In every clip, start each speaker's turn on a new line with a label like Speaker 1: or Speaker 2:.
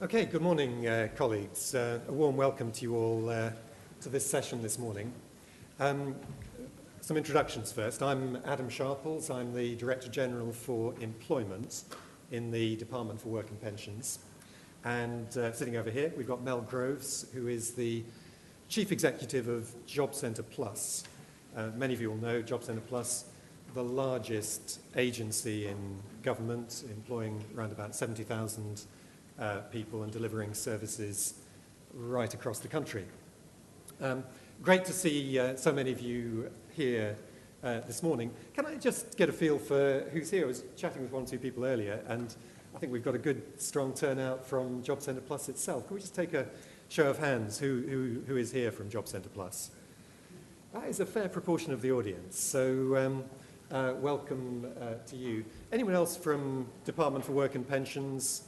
Speaker 1: Okay, good morning, colleagues. A warm welcome to you all to this session this morning. Some introductions first. I'm Adam Sharples. I'm the Director General for Employment in the Department for Work and Pensions. And sitting over here, we've got Mel Groves, who is the Chief Executive of Jobseeker Plus. Many of you will know Jobseeker Plus, the largest agency in government, employing around about 70,000 people and delivering services right across the country. Great to see so many of you here this morning. Can I just get a feel for who's here? I was chatting with one or two people earlier, and I think we've got a good, strong turnout from Jobseeker Plus itself. Can we just take a show of hands? Who is here from Jobseeker Plus? That is a fair proportion of the audience, so welcome to you. Anyone else from Department for Work and Pensions?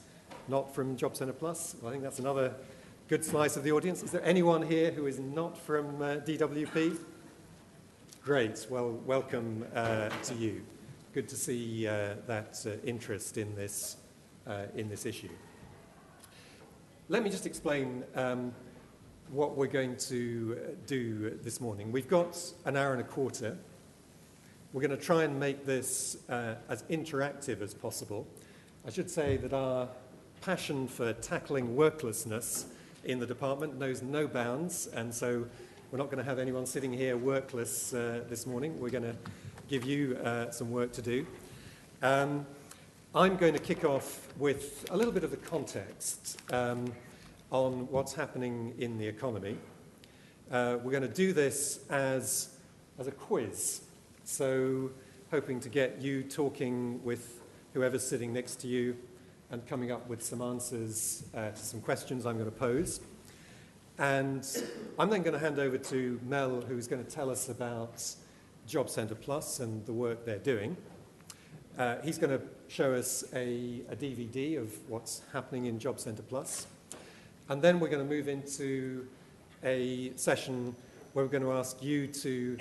Speaker 1: Not from Jobseeker Plus? Well, I think that's another good slice of the audience. Is there anyone here who is not from DWP? Great. Well, welcome to you. Good to see that interest in this issue. Let me just explain what we're going to do this morning. We've got an hour and a quarter. We're going to try and make this as interactive as possible. I should say that our passion for tackling worklessness in the department knows no bounds, and so we're not going to have anyone sitting here workless this morning. We're going to give you some work to do. I'm going to kick off with a little bit of the context on what's happening in the economy. We're going to do this as a quiz, so hoping to get you talking with whoever's sitting next to you and coming up with some answers to some questions I'm going to pose. And I'm then going to hand over to Mel, who's going to tell us about Jobseeker Plus and the work they're doing. He's going to show us a DVD of what's happening in Jobseeker Plus. And then we're going to move into a session where we're going to ask you to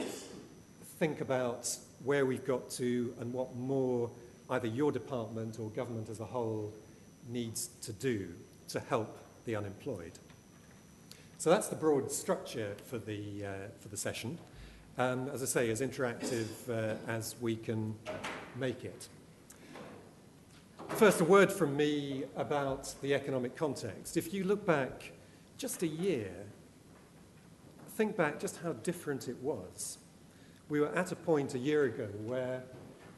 Speaker 1: think about where we've got to and what more either your department or government as a whole needs to do to help the unemployed. So that's the broad structure for the session. As I say, as interactive as we can make it. First, a word from me about the economic context. If you look back just a year, think back just how different it was. We were at a point a year ago where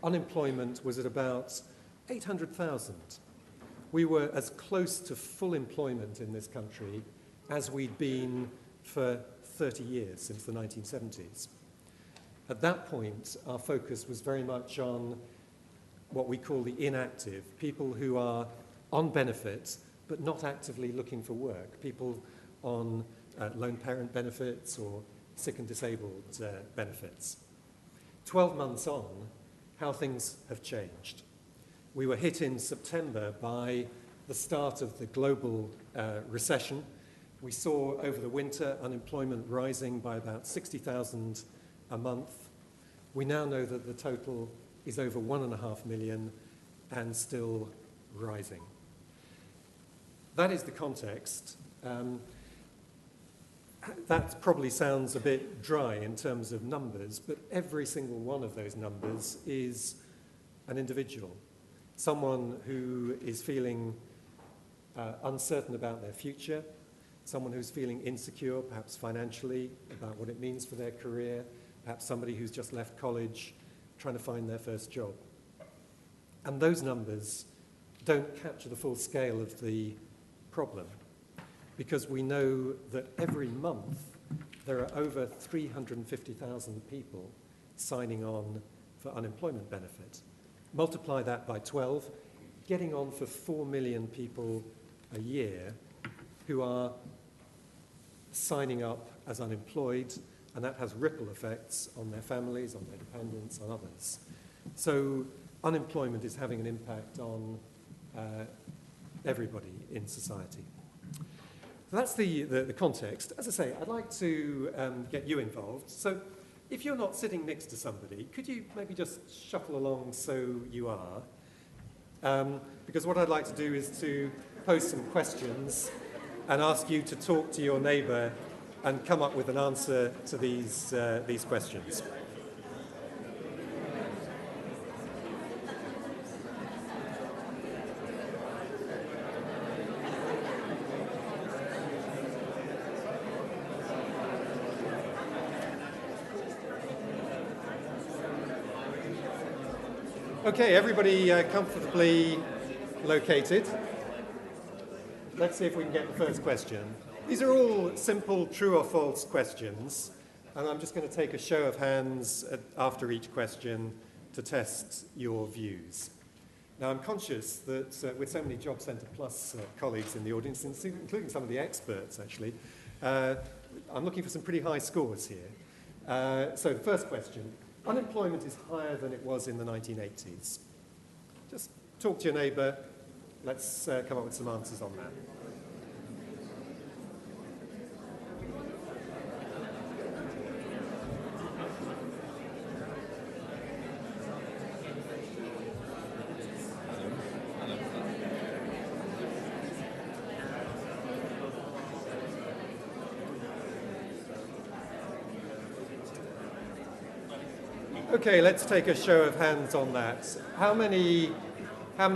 Speaker 1: unemployment was at about 800,000. We were as close to full employment in this country as we'd been for 30 years, since the 1970s. At that point, our focus was very much on what we call the inactive, people who are on benefits but not actively looking for work, people on lone parent benefits or sick and disabled benefits. 12 months on, how things have changed. We were hit in September by the start of the global recession. We saw over the winter unemployment rising by about 60,000 a month. We now know that the total is over 1.5 million and still rising. That is the context. That probably sounds a bit dry in terms of numbers, but every single one of those numbers is an individual. Someone who is feeling uncertain about their future, someone who's feeling insecure, perhaps financially, about what it means for their career, perhaps somebody who's just left college trying to find their first job. And those numbers don't capture the full scale of the problem, because we know that every month there are over 350,000 people signing on for unemployment benefit. Multiply that by 12, getting on for 4 million people a year who are signing up as unemployed, and that has ripple effects on their families, on their dependents, on others. So unemployment is having an impact on everybody in society. So that's the context. As I say, I'd like to get you involved. So if you're not sitting next to somebody, could you maybe just shuffle along so you are? Because what I'd like to do is to pose some questions and ask you to talk to your neighbour and come up with an answer to these questions. Okay, everybody comfortably located. Let's see if we can get the first question. These are all simple true or false questions, and I'm just going to take a show of hands after each question to test your views. Now, I'm conscious that with so many Job Centre Plus colleagues in the audience, including some of the experts actually, I'm looking for some pretty high scores here. So the first question. Unemployment is higher than it was in the 1980s. Just talk to your neighbour. Let's come up with some answers on that. Okay, let's take a show of hands on that. How many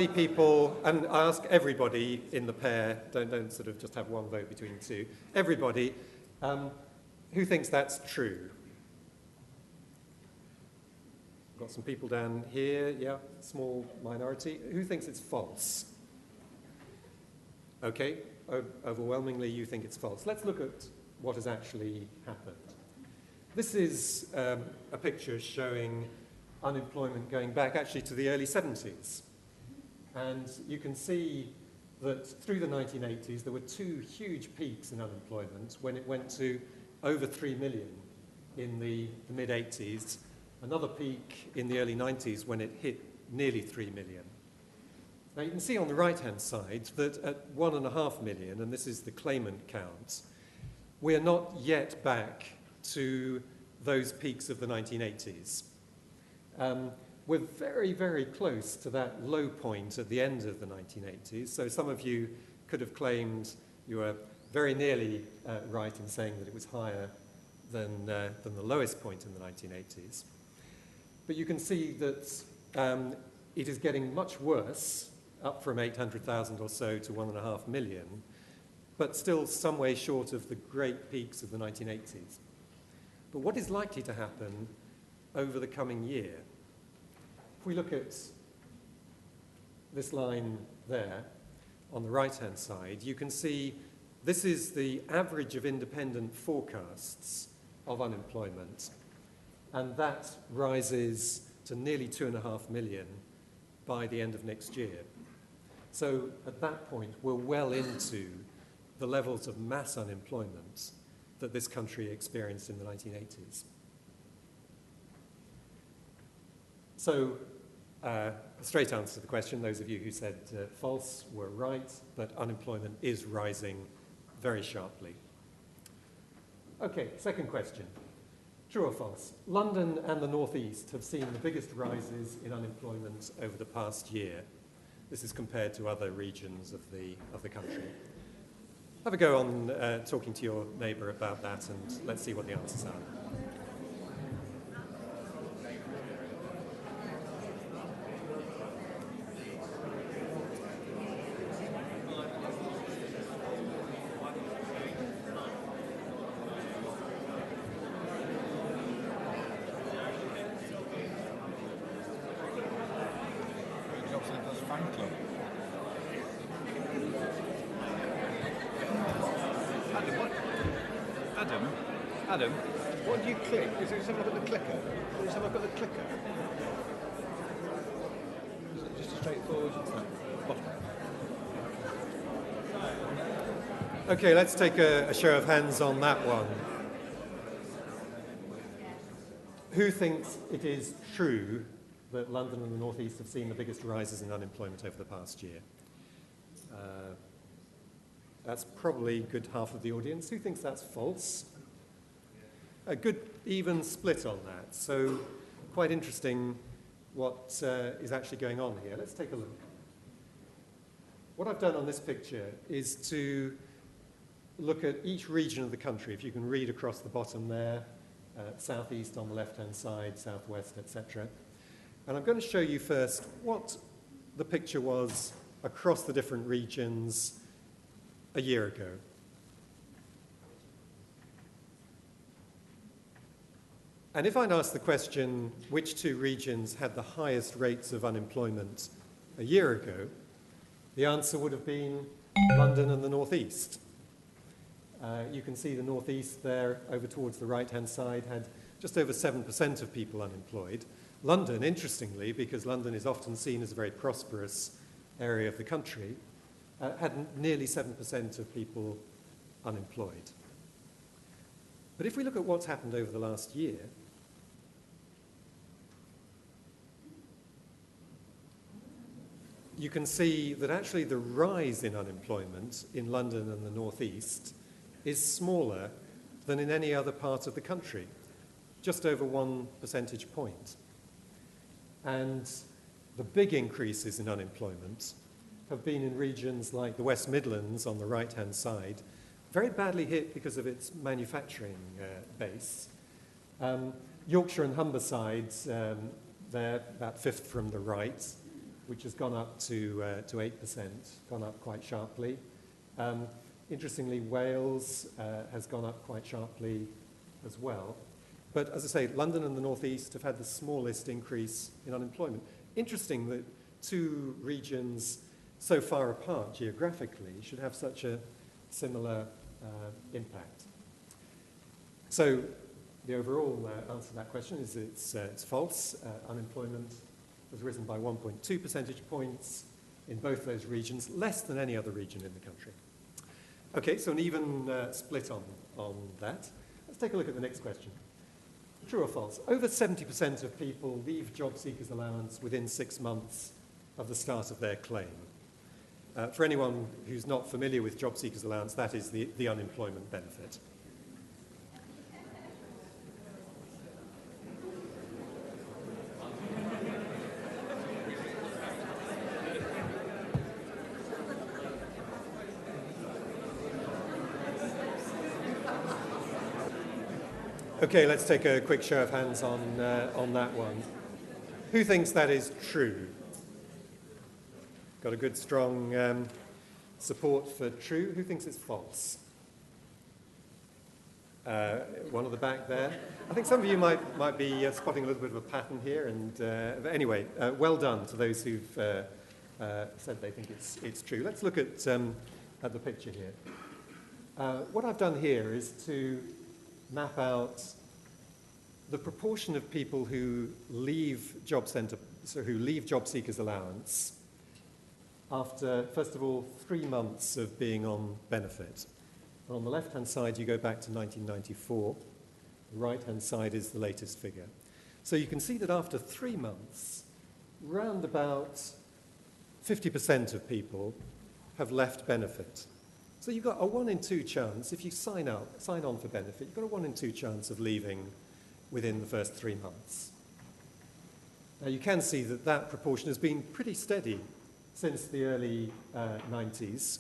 Speaker 1: people, and I ask everybody in the pair, don't sort of just have one vote between the two, everybody, who thinks that's true? Got some people down here, yeah, small minority. Who thinks it's false? Okay, overwhelmingly you think it's false. Let's look at what has actually happened. This is a picture showing unemployment going back actually to the early 70s. And you can see that through the 1980s there were two huge peaks in unemployment when it went to over 3 million in the mid-80s, another peak in the early 90s when it hit nearly 3 million. Now you can see on the right-hand side that at 1.5 million, and this is the claimant count, we're not yet back to those peaks of the 1980s. We're very, very close to that low point at the end of the 1980s. So some of you could have claimed you were very nearly right in saying that it was higher than the lowest point in the 1980s. But you can see that it is getting much worse, up from 800,000 or so to 1.5 million, but still some way short of the great peaks of the 1980s. But what is likely to happen over the coming year? If we look at this line there on the right-hand side, you can see this is the average of independent forecasts of unemployment, and that rises to nearly 2.5 million by the end of next year. So at that point, we're well into the levels of mass unemployment that this country experienced in the 1980s. So, a straight answer to the question, those of you who said false were right, but unemployment is rising very sharply. Okay, second question. True or false? London and the North East have seen the biggest rises in unemployment over the past year. This is compared to other regions of the country. Have a go on talking to your neighbour about that, and let's see what the answers are.
Speaker 2: Jobseeker's fan club. Adam, what do you click? Is it something like the clicker? Is it something like the clicker? Is it just a straightforward bottom?
Speaker 1: Okay, let's take a show of hands on that one. Who thinks it is true that London and the North East have seen the biggest rises in unemployment over the past year? That's probably a good half of the audience. Who thinks that's false? A good even split on that. So quite interesting what is actually going on here. Let's take a look. what I've done on this picture is to look at each region of the country. If you can read across the bottom there, southeast on the left-hand side, southwest, etc. And I'm going to show you first what the picture was across the different regions a year ago. And if I'd asked the question, which two regions had the highest rates of unemployment a year ago, the answer would have been London and the northeast. You can see the northeast there, over towards the right-hand side, had just over 7% of people unemployed. London, interestingly, because London is often seen as a very prosperous area of the country, had nearly 7% of people unemployed. But if we look at what's happened over the last year, you can see that actually the rise in unemployment in London and the northeast is smaller than in any other part of the country, just over 1 percentage point. And the big increases in unemployment have been in regions like the West Midlands on the right-hand side, very badly hit because of its manufacturing base. Yorkshire and Humberside, they're about fifth from the right, which has gone up to 8%, gone up quite sharply. Interestingly, Wales has gone up quite sharply as well. But as I say, London and the northeast have had the smallest increase in unemployment. Interesting that two regions so far apart geographically should have such a similar impact. So the overall answer to that question is it's false. Unemployment has risen by 1.2 percentage points in both those regions, less than any other region in the country. Okay, so an even split on that. Let's take a look at the next question. True or false? Over 70% of people leave Jobseeker's allowance within 6 months of the start of their claim. For anyone who's not familiar with Jobseeker's allowance, that is the unemployment benefit. Okay, let's take a quick show of hands on that one. Who thinks that is true? Got a good, strong support for true. Who thinks it's false? One at the back there. I think some of you might be spotting a little bit of a pattern here. And anyway, well done to those who've said they think it's true. Let's look at the picture here. What I've done here is to map out the proportion of people who leave Jobseeker's allowance after, first of all, 3 months of being on benefit. And on the left-hand side, you go back to 1994. The right-hand side is the latest figure. So you can see that after 3 months, round about 50% of people have left benefit. So you've got a 1 in 2 chance, if you sign on for benefit, you've got a 1 in 2 chance of leaving within the first 3 months. Now you can see that that proportion has been pretty steady since the early 90s.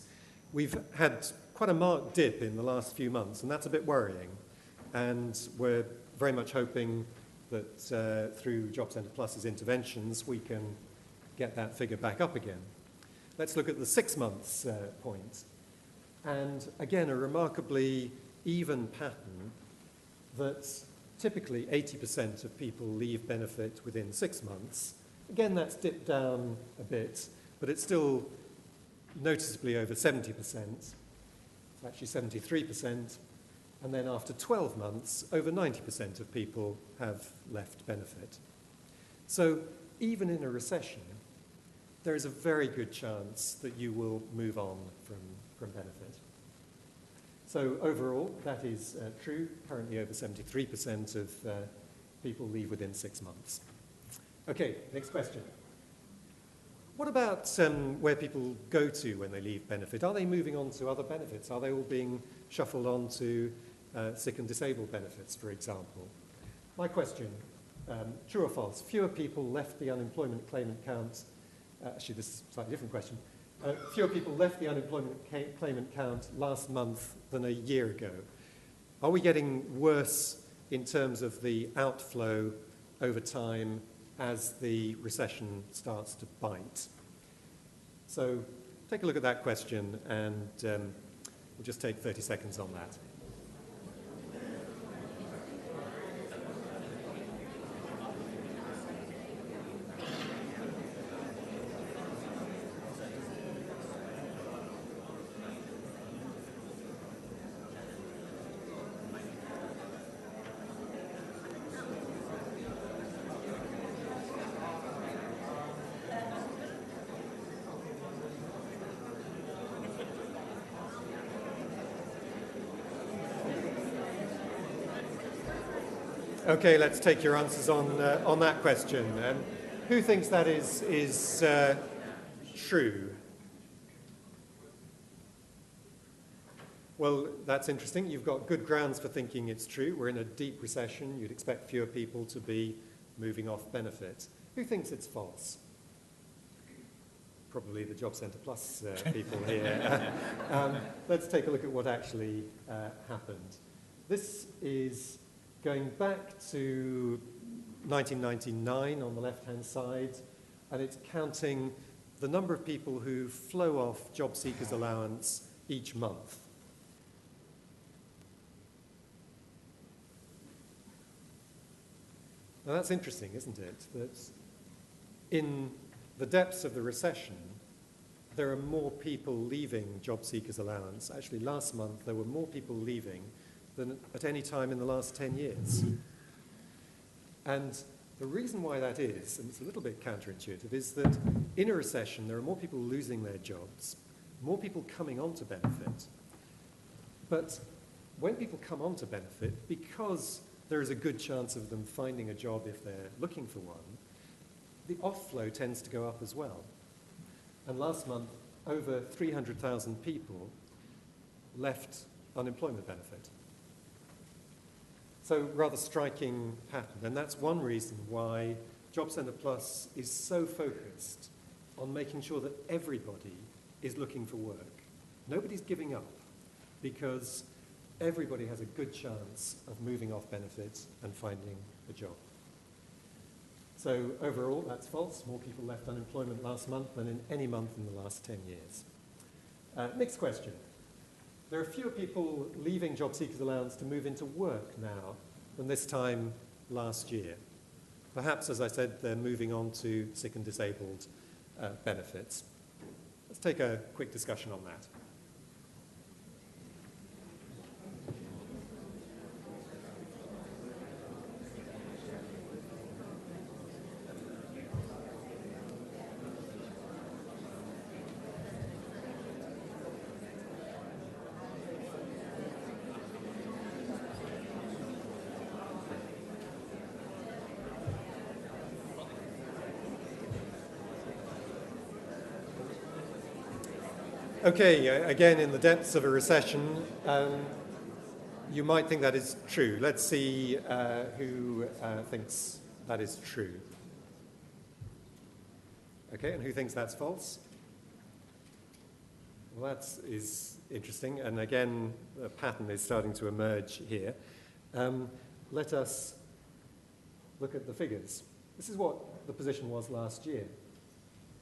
Speaker 1: We've had quite a marked dip in the last few months, and that's a bit worrying. And we're very much hoping that through Job Centre Plus's interventions, we can get that figure back up again. Let's look at the 6 months point. And again, a remarkably even pattern that typically 80% of people leave benefit within 6 months. Again, that's dipped down a bit, but it's still noticeably over 70%. It's actually 73%. And then after 12 months, over 90% of people have left benefit. So even in a recession, there is a very good chance that you will move on from benefit. So overall, that is true. Currently over 73% of people leave within 6 months. Okay, next question. What about where people go to when they leave benefit? Are they moving on to other benefits? Are they all being shuffled on to sick and disabled benefits, for example? My question, true or false? Fewer people left the unemployment claimant count. Actually, this is a slightly different question. Fewer people left the unemployment claimant count last month than a year ago. Are we getting worse in terms of the outflow over time as the recession starts to bite? So take a look at that question, and we'll just take 30 seconds on that. Okay, let's take your answers on that question. Who thinks that is true? Well, that's interesting. You've got good grounds for thinking it's true. We're in a deep recession. You'd expect fewer people to be moving off benefits. Who thinks it's false? Probably the Job Centre Plus people here. Let's take a look at what actually happened. This is going back to 1999 on the left-hand side, and it's counting the number of people who flow off Jobseeker's allowance each month. Now that's interesting, isn't it? That in the depths of the recession, there are more people leaving Jobseeker's allowance. Actually, last month there were more people leaving than at any time in the last 10 years. And the reason why that is, and it's a little bit counterintuitive, is that in a recession there are more people losing their jobs, more people coming onto benefit. But when people come onto benefit, because there is a good chance of them finding a job if they're looking for one, the off-flow tends to go up as well. And last month, over 300,000 people left unemployment benefit. So rather striking pattern, and that's one reason why Job Centre Plus is so focused on making sure that everybody is looking for work. Nobody's giving up, because everybody has a good chance of moving off benefits and finding a job. So overall, that's false. More people left unemployment last month than in any month in the last 10 years. Next question. There are fewer people leaving Jobseeker's allowance to move into work now than this time last year. Perhaps, as I said, they're moving on to sick and disabled benefits. Let's take a quick discussion on that. Okay, again, in the depths of a recession, you might think that is true. Let's see who thinks that is true. Okay, and who thinks that's false? Well, that is interesting, and again, a pattern is starting to emerge here. Let us look at the figures. This is what the position was last year.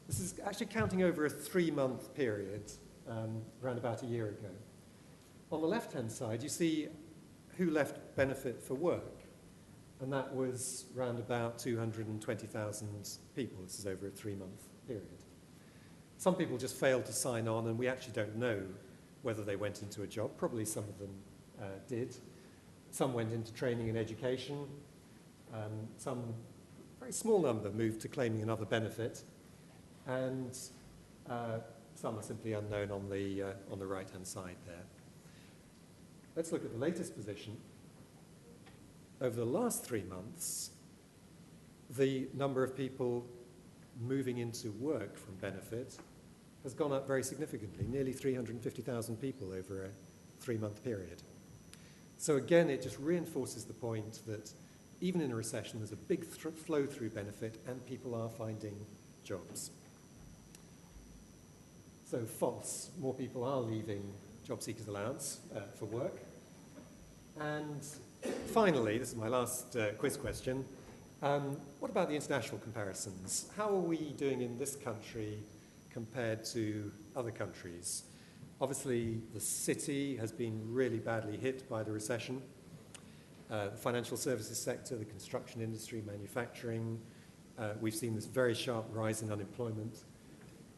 Speaker 1: This is actually counting over a 3-month period, around about a year ago. On the left-hand side, you see who left benefit for work, and that was around about 220,000 people. This is over a 3-month period. Some people just failed to sign on, and we actually don't know whether they went into a job. Probably some of them did. Some went into training and education. Some, very small number, moved to claiming another benefit. And some are simply unknown on the right-hand side there. Let's look at the latest position. Over the last 3 months, the number of people moving into work from benefit has gone up very significantly, nearly 350,000 people over a 3-month period. So again, it just reinforces the point that even in a recession, there's a big flow through benefit and people are finding jobs. So false, more people are leaving Jobseeker's Allowance for work. And finally, this is my last quiz question, what about the international comparisons? How are we doing in this country compared to other countries? Obviously, the city has been really badly hit by the recession. The financial services sector, the construction industry, manufacturing, we've seen this very sharp rise in unemployment.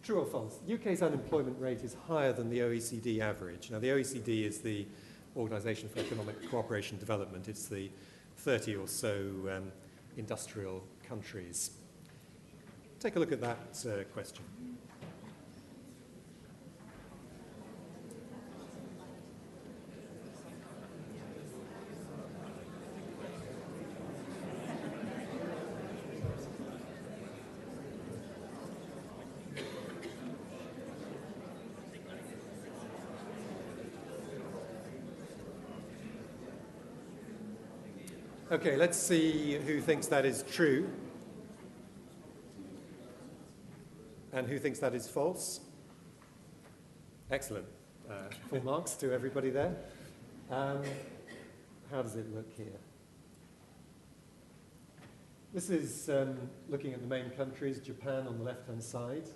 Speaker 1: True or false? The UK's unemployment rate is higher than the OECD average. Now, the OECD is the Organisation for Economic Cooperation and Development. It's the 30 or so industrial countries. Take a look at that question. Okay, let's see who thinks that is true and who thinks that is false. Excellent. Full marks to everybody there. How does it look here? This is looking at the main countries. Japan on the left-hand side,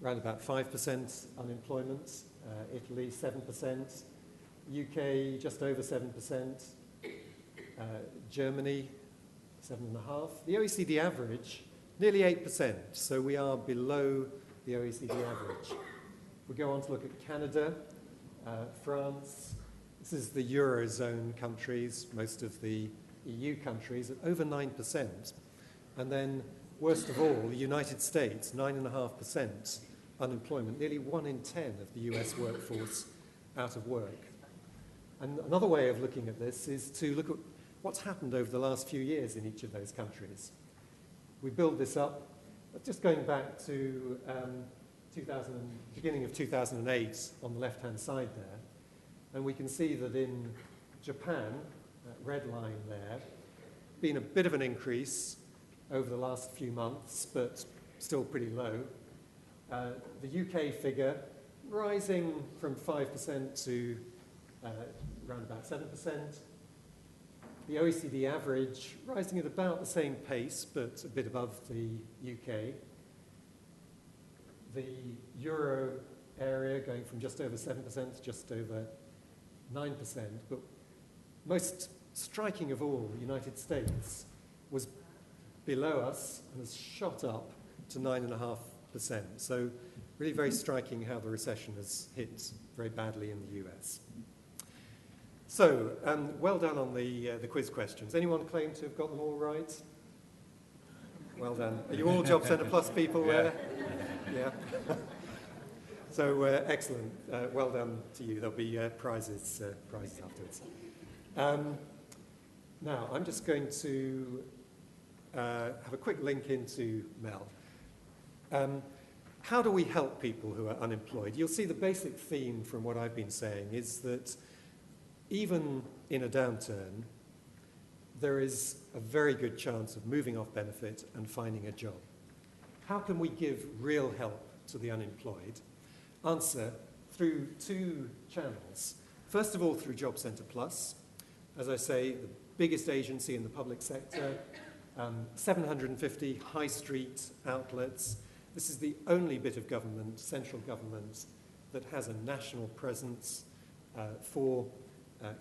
Speaker 1: around about 5% unemployment. Italy, 7%. UK, just over 7%. Germany, 7.5%. The OECD average, nearly 8%, so we are below the OECD average. We go on to look at Canada, France. This is the Eurozone countries, most of the EU countries, at over 9%. And then, worst of all, the United States, 9.5% unemployment, nearly 1 in 10 of the US workforce out of work. And another way of looking at this is to look at what's happened over the last few years in each of those countries. We build this up, just going back to beginning of 2008 on the left-hand side there, and we can see that in Japan, that red line there, been a bit of an increase over the last few months, but still pretty low. The UK figure rising from 5% to around about 7%. The OECD average rising at about the same pace, but a bit above the UK. The Euro area going from just over 7% to just over 9%. But most striking of all, the United States was below us and has shot up to 9.5%. So really very striking how the recession has hit very badly in the US. So, well done on the quiz questions. Anyone claim to have got them all right? Well done. Are you all Job Centre Plus people there? Yeah. So, excellent. Well done to you. There'll be prizes afterwards. Now, I'm just going to have a quick link into Mel. How do we help people who are unemployed? You'll see the basic theme from what I've been saying is that even in a downturn, there is a very good chance of moving off benefit and finding a job. How can we give real help to the unemployed? Answer, through two channels. First of all, through Job Centre Plus. As I say, the biggest agency in the public sector, 750 high street outlets. This is the only bit of government, central government, that has a national presence for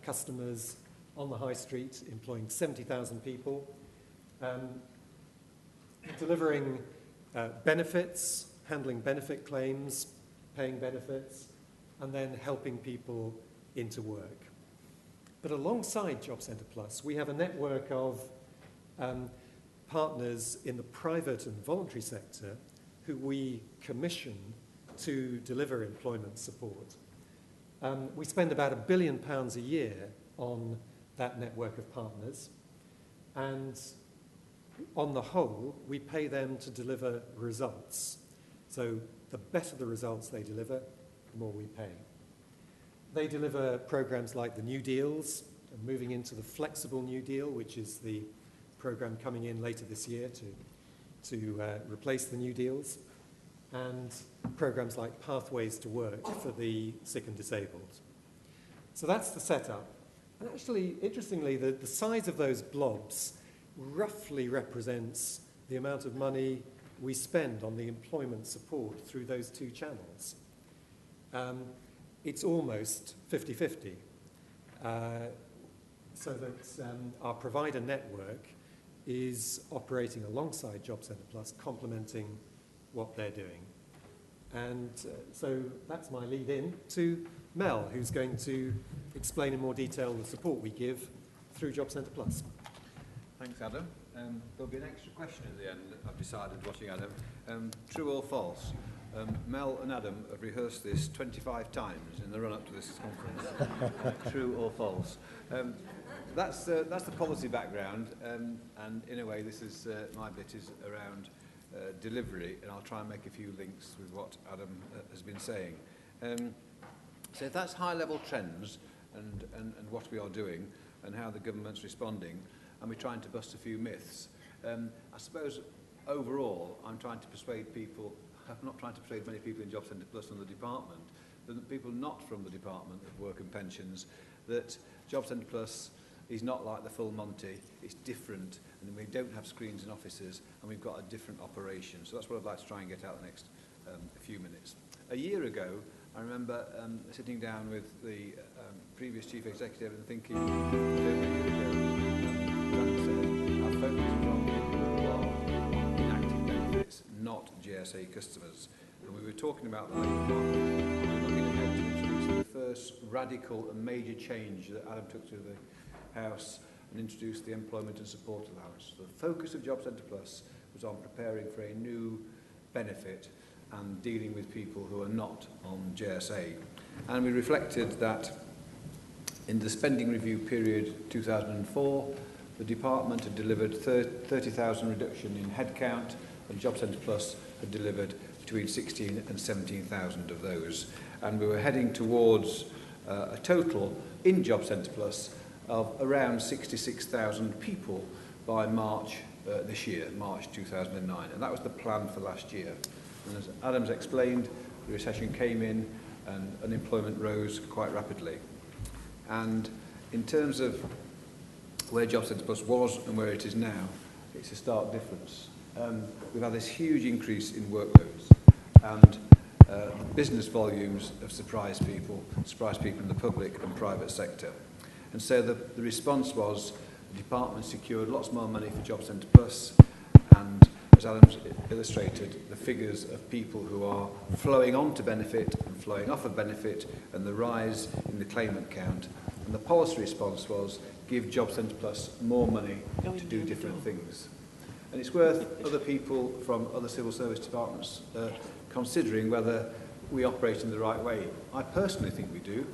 Speaker 1: customers on the high street, employing 70,000 people, delivering benefits, handling benefit claims, paying benefits, and then helping people into work. But alongside Job Centre Plus, we have a network of partners in the private and voluntary sector who we commission to deliver employment support. We spend about £1 billion a year on that network of partners, and on the whole, we pay them to deliver results. So the better the results they deliver, the more we pay. They deliver programs like the New Deals, and moving into the Flexible New Deal, which is the program coming in later this year to replace the New Deals. and programs like Pathways to Work for the sick and disabled. So that's the setup. And actually, interestingly, the size of those blobs roughly represents the amount of money we spend on the employment support through those two channels. It's almost 50-50. So that our provider network is operating alongside Jobseeker Plus, complementing what they're doing. And so that's my lead in to Mel, who's going to explain in more detail the support we give through Jobseeker Plus.
Speaker 2: Thanks, Adam. There'll be an extra question at the end, I've decided, watching Adam. True or false? Mel and Adam have rehearsed this 25 times in the run-up to this conference. True or false? That's the policy background, and in a way this is my bit is around delivery, and I'll try and make a few links with what Adam has been saying. So that's high-level trends and what we are doing and how the government's responding, and we're trying to bust a few myths. I suppose overall I'm trying to persuade people, I'm not trying to persuade many people in Jobseeker Plus and the department, but the people not from the Department of Work and Pensions, that Jobseeker Plus is not like the full Monty, it's different, and we don't have screens in offices, and we've got a different operation. So that's what I'd like to try and get out the next few minutes. A year ago, I remember sitting down with the previous chief executive and thinking, our focus is on people who are in active benefits, not GSA customers. And we were talking about the labour market, and we were looking ahead to introducing the first radical and major change that Adam took to the House and introduced the Employment and Support Allowance. So the focus of Jobseeker Plus was on preparing for a new benefit and dealing with people who are not on JSA. And we reflected that in the spending review period 2004, the department had delivered 30,000 reduction in headcount, and Jobseeker Plus had delivered between 16 and 17,000 of those. And we were heading towards a total in Jobseeker Plus of around 66,000 people by March this year, March 2009. And that was the plan for last year. And as Adam's explained, the recession came in and unemployment rose quite rapidly. And in terms of where Jobseeker Plus was and where it is now, it's a stark difference. We've had this huge increase in workloads, and business volumes have surprised people in the public and private sector. And so the response was the department secured lots more money for Jobseeker Plus, and as Adam's illustrated, the figures of people who are flowing onto benefit and flowing off of benefit, and the rise in the claimant count. And the policy response was give Jobseeker Plus more money to do different things. And it's worth other people from other civil service departments considering whether we operate in the right way. I personally think we do.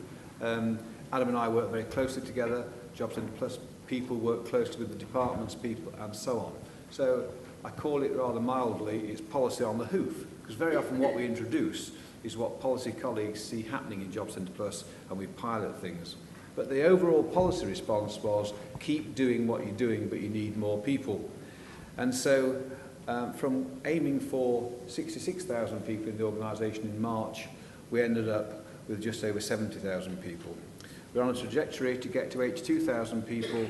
Speaker 2: Adam and I work very closely together. Jobseeker Plus people work closely with the department's people, and so on. So I call it rather mildly, it's policy on the hoof, because very often what we introduce is what policy colleagues see happening in Jobseeker Plus, and we pilot things. But the overall policy response was keep doing what you're doing, but you need more people. And so from aiming for 66,000 people in the organisation in March, we ended up with just over 70,000 people. We're on a trajectory to get to 82,000 people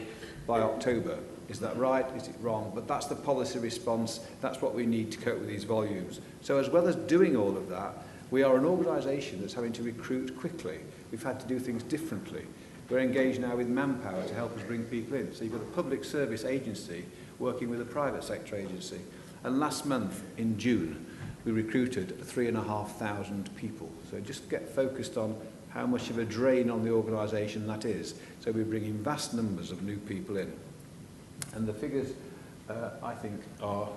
Speaker 2: by October. Is that right? Is it wrong? But that's the policy response. That's what we need to cope with these volumes. So as well as doing all of that, we are an organisation that's having to recruit quickly. We've had to do things differently. We're engaged now with Manpower to help us bring people in. So you've got a public service agency working with a private sector agency. And last month, in June, we recruited 3,500 people. So just get focused on how much of a drain on the organisation that is. So we're bringing vast numbers of new people in. And the figures, I think, are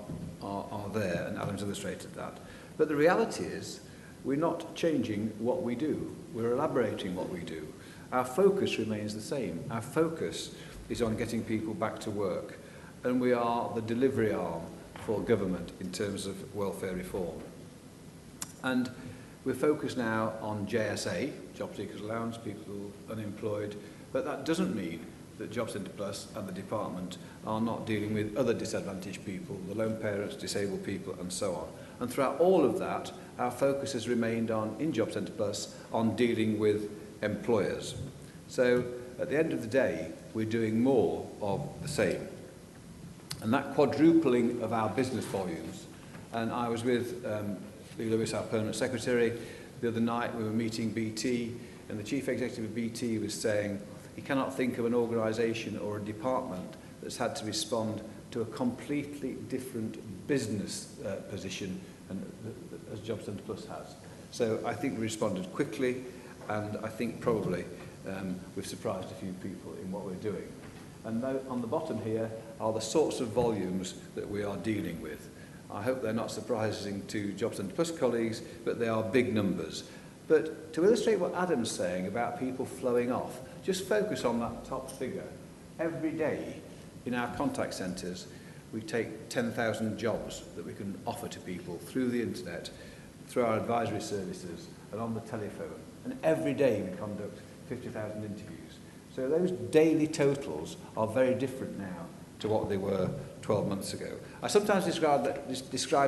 Speaker 2: there, and Adam's illustrated that. But the reality is, we're not changing what we do. We're elaborating what we do. Our focus remains the same. Our focus is on getting people back to work. And we are the delivery arm for government in terms of welfare reform. And we're focused now on JSA, Job Seekers Allowance, people unemployed, but that doesn't mean that Job Centre Plus and the department are not dealing with other disadvantaged people, the lone parents, disabled people and so on. And throughout all of that, our focus has remained on, in Job Centre Plus, on dealing with employers. So at the end of the day, we're doing more of the same. And that quadrupling of our business volumes, and I was with Lee Lewis, our permanent secretary, the other night we were meeting BT, and the chief executive of BT was saying he cannot think of an organisation or a department that's had to respond to a completely different business position as Job Centre Plus has. So I think we responded quickly, and I think probably we've surprised a few people in what we're doing. And on the bottom here are the sorts of volumes that we are dealing with. I hope they're not surprising to Job Centre Plus colleagues, but they are big numbers. But to illustrate what Adam's saying about people flowing off, just focus on that top figure. Every day in our contact centres, we take 10,000 jobs that we can offer to people through the internet, through our advisory services and on the telephone. And every day we conduct 50,000 interviews. So those daily totals are very different now to what they were 12 months ago. I sometimes describe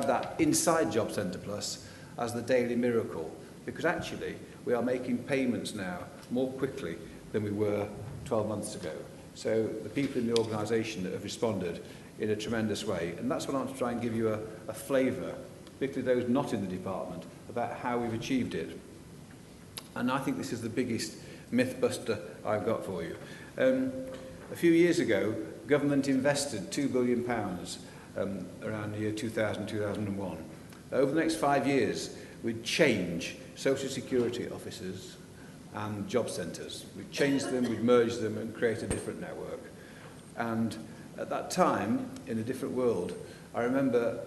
Speaker 2: that inside Job Centre Plus as the daily miracle, because actually we are making payments now more quickly than we were 12 months ago. So the people in the organisation that have responded in a tremendous way, and that's what I want to try and give you a flavour, particularly those not in the department, about how we've achieved it. And I think this is the biggest myth buster I've got for you. A few years ago, government invested £2 billion around the year 2000, 2001. Over the next 5 years, we'd change social security offices and job centres. We'd change them, we'd merge them and create a different network. And at that time, in a different world, I remember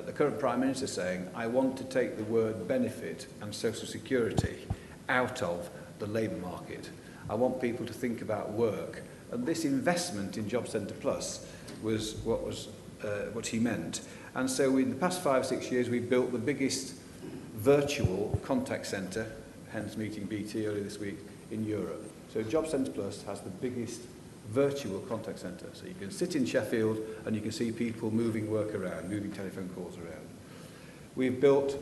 Speaker 2: the current Prime Minister saying, I want to take the word benefit and social security out of the labour market. I want people to think about work. And this investment in Job Centre Plus was what he meant. And so in the past 5 or 6 years, we built the biggest virtual contact centre, hence meeting BT earlier this week, in Europe. So Job Centre Plus has the biggest virtual contact centre. So you can sit in Sheffield and you can see people moving work around, moving telephone calls around. We've built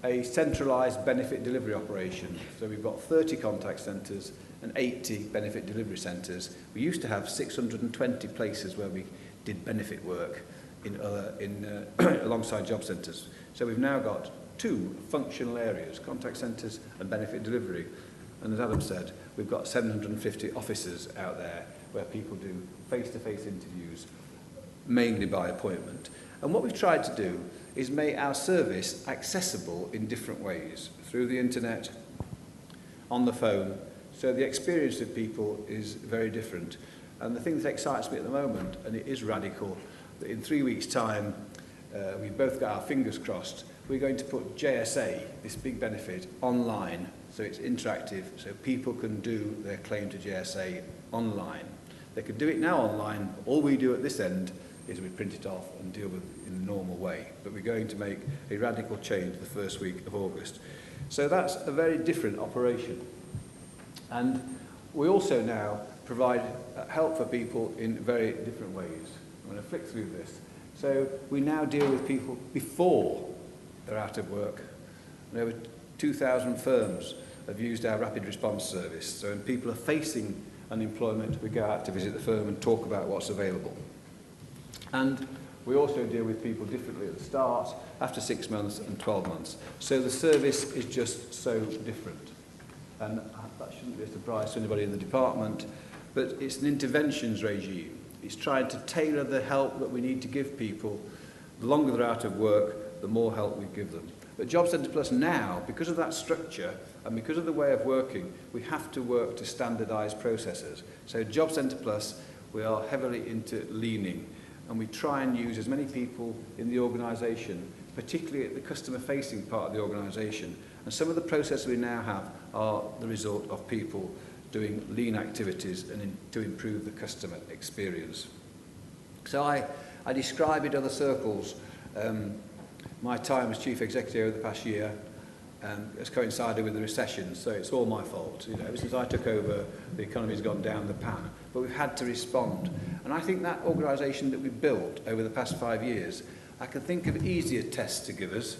Speaker 2: a centralised benefit delivery operation. So we've got 30 contact centres and 80 benefit delivery centres. We used to have 620 places where we did benefit work alongside job centres. So we've now got 2 functional areas, contact centres and benefit delivery. And as Adam said, we've got 750 offices out there where people do face-to-face interviews, mainly by appointment. And what we've tried to do is make our service accessible in different ways, through the internet, on the phone, so the experience of people is very different. And the thing that excites me at the moment, and it is radical, that in 3 weeks' time, we've both got our fingers crossed, we're going to put JSA, this big benefit, online, so it's interactive, so people can do their claim to JSA online. They can do it now online. All we do at this end is we print it off and deal with it in the normal way. But we're going to make a radical change the first week of August. So that's a very different operation. And we also now provide help for people in very different ways. I'm going to flick through this. So we now deal with people before they're out of work. And over 2,000 firms have used our rapid response service. So when people are facing unemployment, we go out to visit the firm and talk about what's available. And we also deal with people differently at the start, after 6 months and 12 months. So the service is just so different. And that shouldn't be a surprise to anybody in the department, but it's an interventions regime. It's trying to tailor the help that we need to give people. The longer they're out of work, the more help we give them. But Job Centre Plus now, because of that structure and because of the way of working, we have to work to standardise processes. So Job Centre Plus, we are heavily into leaning, and we try and use as many people in the organisation, particularly at the customer-facing part of the organisation. And some of the processes we now have are the result of people doing lean activities and to improve the customer experience. So I describe in other circles my time as Chief Executive over the past year It's coincided with the recession, so it's all my fault. You know, ever since I took over, the economy's gone down the pan, but we've had to respond. And I think that organisation that we've built over the past 5 years, I can think of easier tests to give us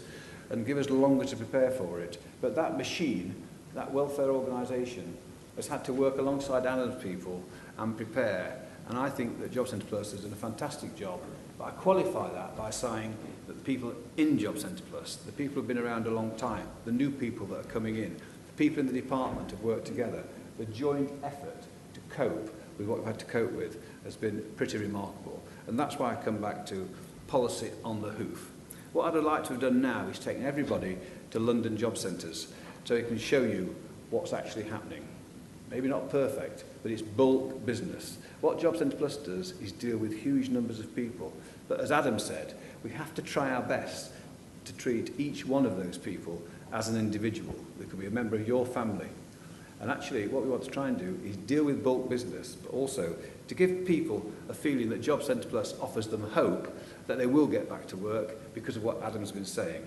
Speaker 2: and give us longer to prepare for it. But that machine, that welfare organisation, has had to work alongside Alan's people and prepare. And I think that Job Centre Plus has done a fantastic job. But I qualify that by saying that the people in Job Centre Plus, the people who've been around a long time, the new people that are coming in, the people in the department have worked together. The joint effort to cope with what we've had to cope with has been pretty remarkable. And that's why I come back to policy on the hoof. What I'd like to have done now is taken everybody to London job centres so it can show you what's actually happening. Maybe not perfect, but it's bulk business. What Job Centre Plus does is deal with huge numbers of people. But as Adam said, we have to try our best to treat each one of those people as an individual. They could be a member of your family. And actually, what we want to try and do is deal with bulk business, but also to give people a feeling that Job Centre Plus offers them hope that they will get back to work because of what Adam's been saying.